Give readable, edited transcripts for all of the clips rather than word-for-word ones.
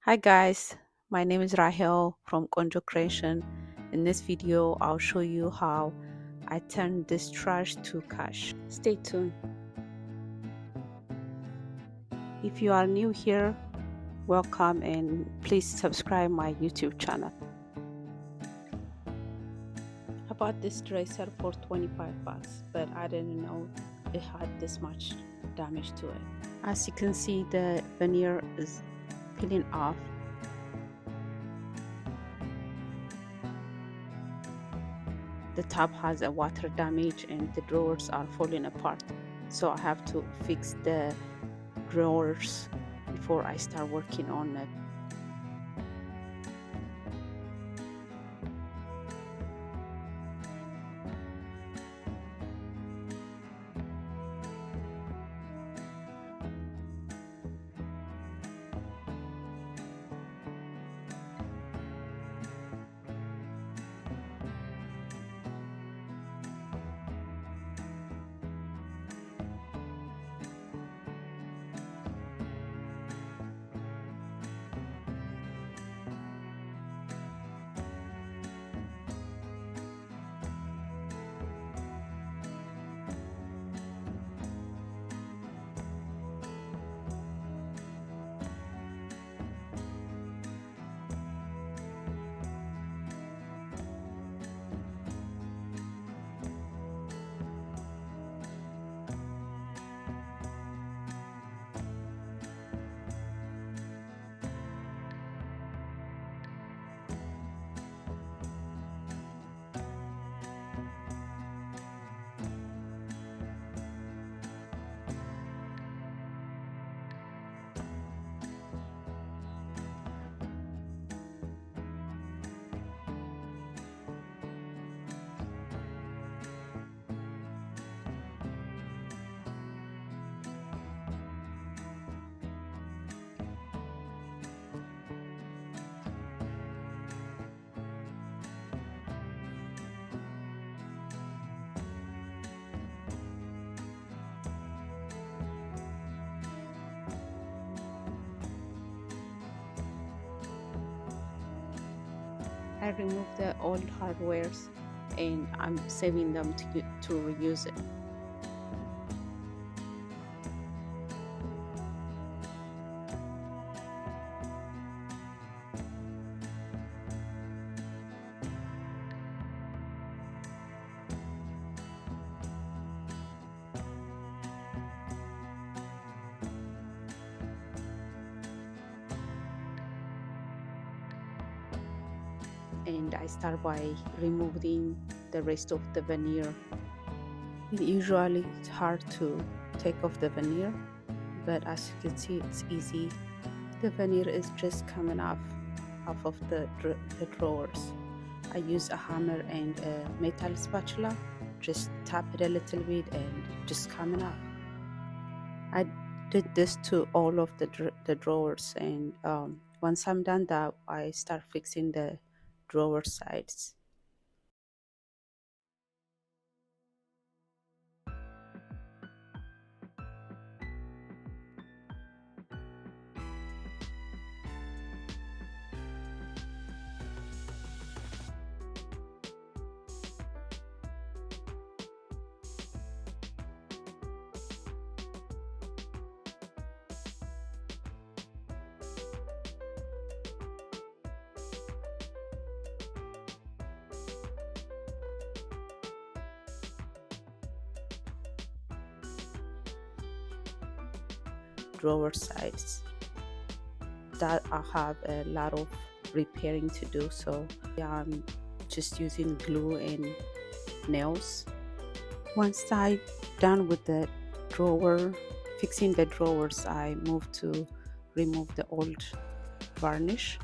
Hi guys, my name is Rahel from Konjo Creation. In this video, I'll show you how I turn this trash to cash. Stay tuned. If you are new here, welcome and please subscribe my YouTube channel. I bought this dresser for 25 bucks, but I didn't know it had this much damage to it. As you can see, the veneer is peeling off. The top has a water damage and the drawers are falling apart, so I have to fix the drawers before I start working on it. I removed the old hardwares and I'm saving them to reuse it. And I start by removing the rest of the veneer. Usually it's hard to take off the veneer, but as you can see, it's easy. The veneer is just coming off of the drawers. I use a hammer and a metal spatula, just tap it a little bit and just coming off. I did this to all of the drawers, and once I'm done that, I start fixing the drawer sides. Drawer sides that I have a lot of repairing to do, so I'm just using glue and nails. Once I'm done with the drawer, fixing the drawers, I move to remove the old varnish.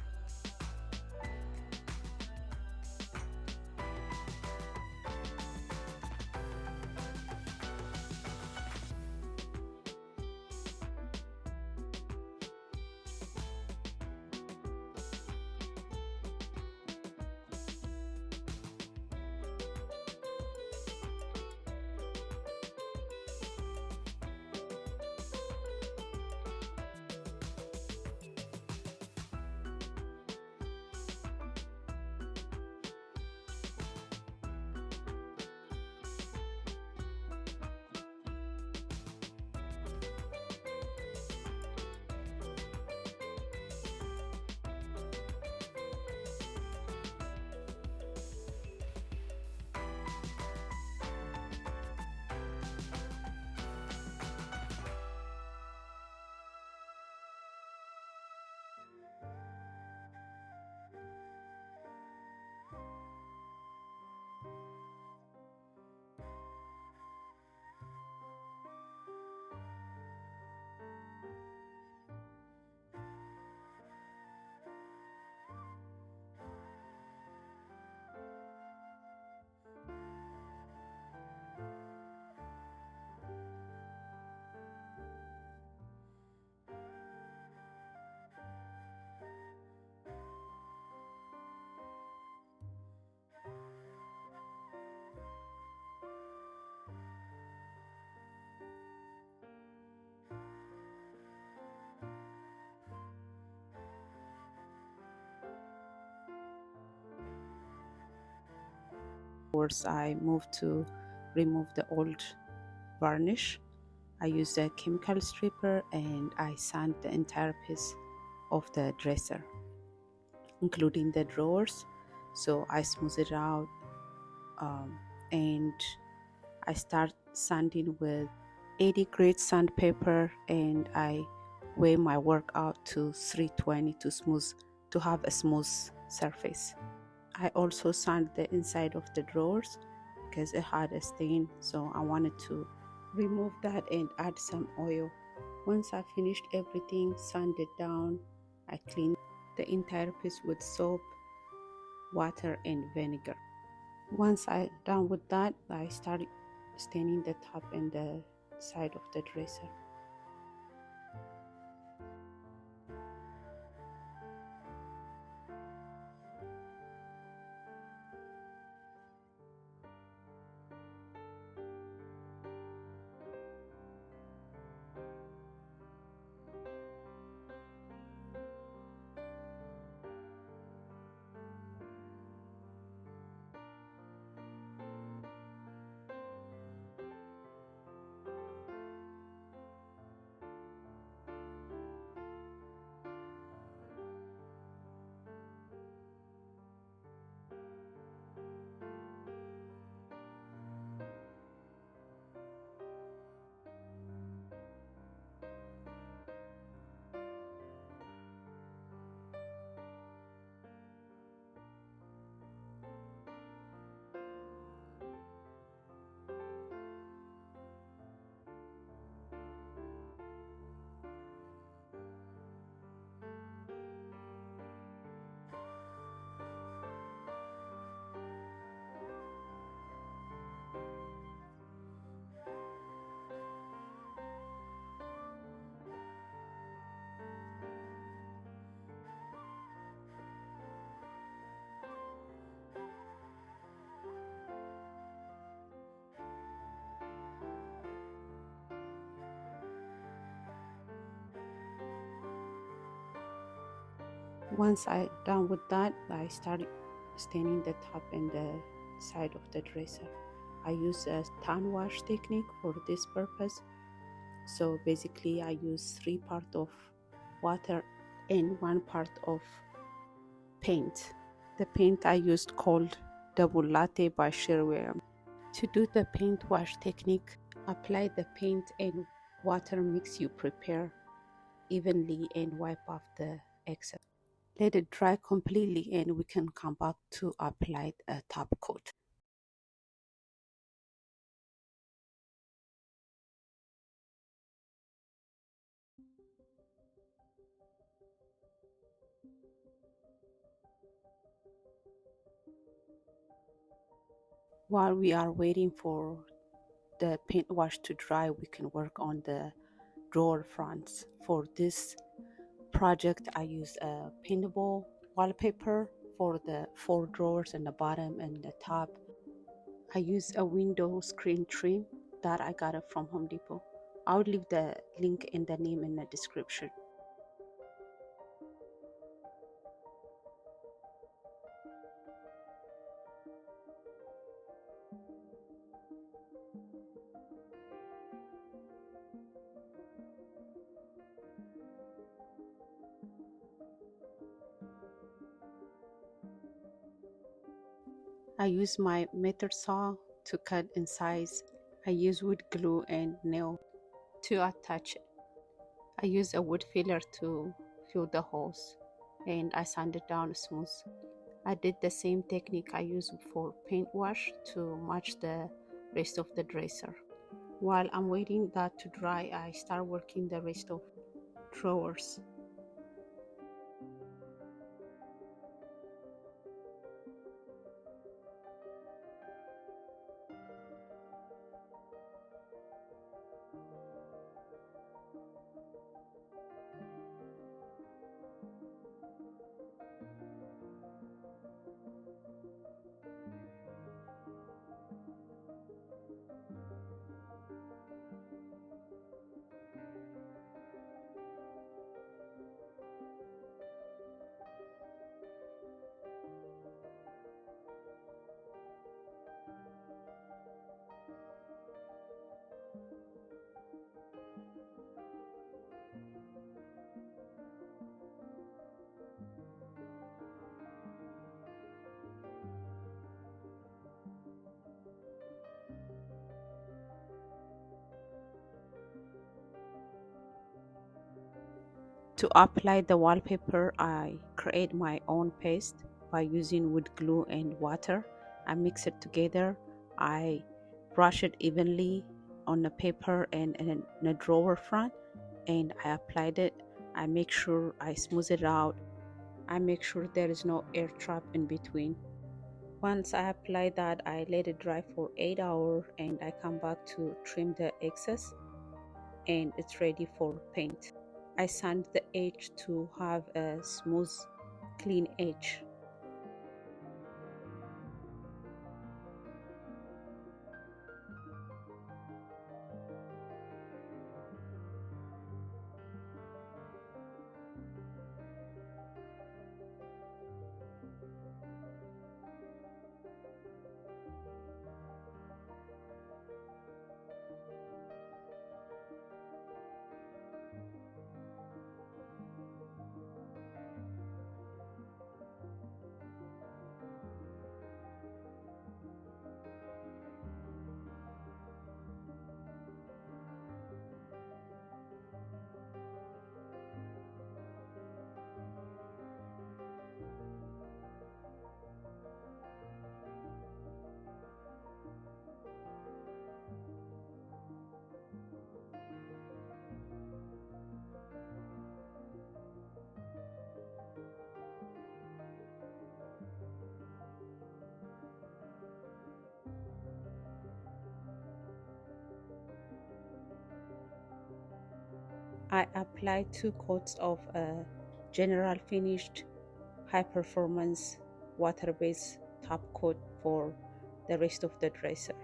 First, I moved to remove the old varnish. I used a chemical stripper and I sand the entire piece of the dresser, including the drawers. So I smooth it out, and I start sanding with 80 grit sandpaper, and I weigh my work out to 320 to have a smooth surface. I also sand the inside of the drawers because it had a stain, so I wanted to remove that and add some oil. Once I finished everything, sanded down, I cleaned the entire piece with soap, water, and vinegar. Once I done with that, I started staining the top and the side of the dresser. Once I done with that, I started staining the top and the side of the dresser. I use a tan wash technique for this purpose. So basically I use 3 parts of water and 1 part of paint. The paint I used called Double Latte by Sherwin. To do the paint wash technique, apply the paint and water mix you prepare evenly and wipe off the excess. Let it dry completely and we can come back to apply a top coat. While we are waiting for the paint wash to dry, we can work on the drawer fronts. For this project, I use a paintable wallpaper for the 4 drawers in the bottom and the top. I use a window screen trim that I got it from Home Depot. I'll leave the link and the name in the description. I use my meter saw to cut in size. I use wood glue and nail to attach it. I use a wood filler to fill the holes and I sand it down smooth. I did the same technique I used for paint wash to match the rest of the dresser. While I'm waiting that to dry, I start working the rest of drawers. To apply the wallpaper, I create my own paste by using wood glue and water. I mix it together. I brush it evenly on the paper and in a drawer front, and I applied it. I make sure I smooth it out. I make sure there is no air trap in between. Once I apply that, I let it dry for 8 hours and I come back to trim the excess, and it's ready for paint. I sand the edge to have a smooth, clean edge. I apply 2 coats of a general finished high performance water-based top coat for the rest of the dresser.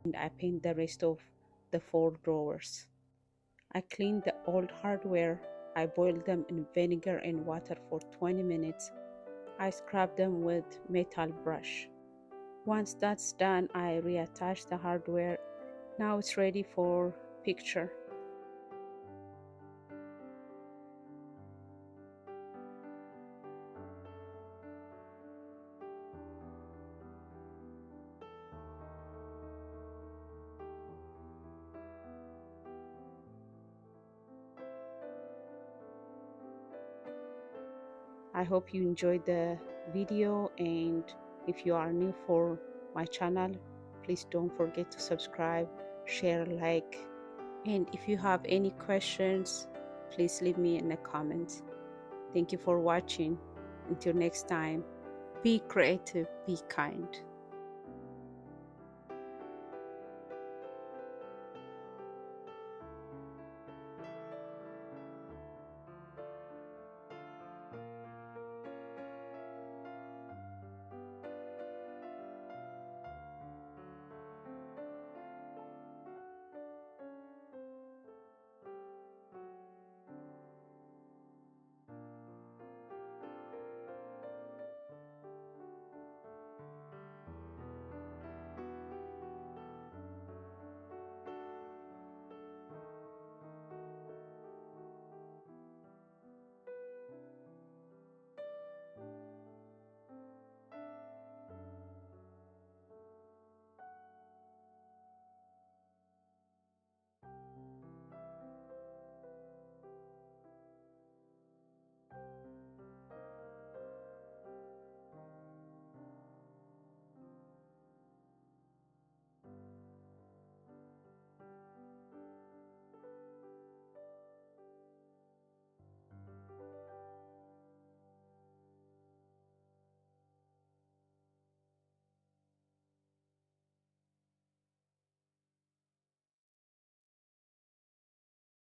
And I paint the rest of the 4 drawers. I clean the old hardware. I boil them in vinegar and water for 20 minutes. I scrub them with metal brush. Once that's done, I reattach the hardware. Now it's ready for picture. I hope you enjoyed the video, and if you are new for my channel, please don't forget to subscribe, share, like, and if you have any questions, please leave me in the comments. Thank you for watching. Until next time, be creative, be kind.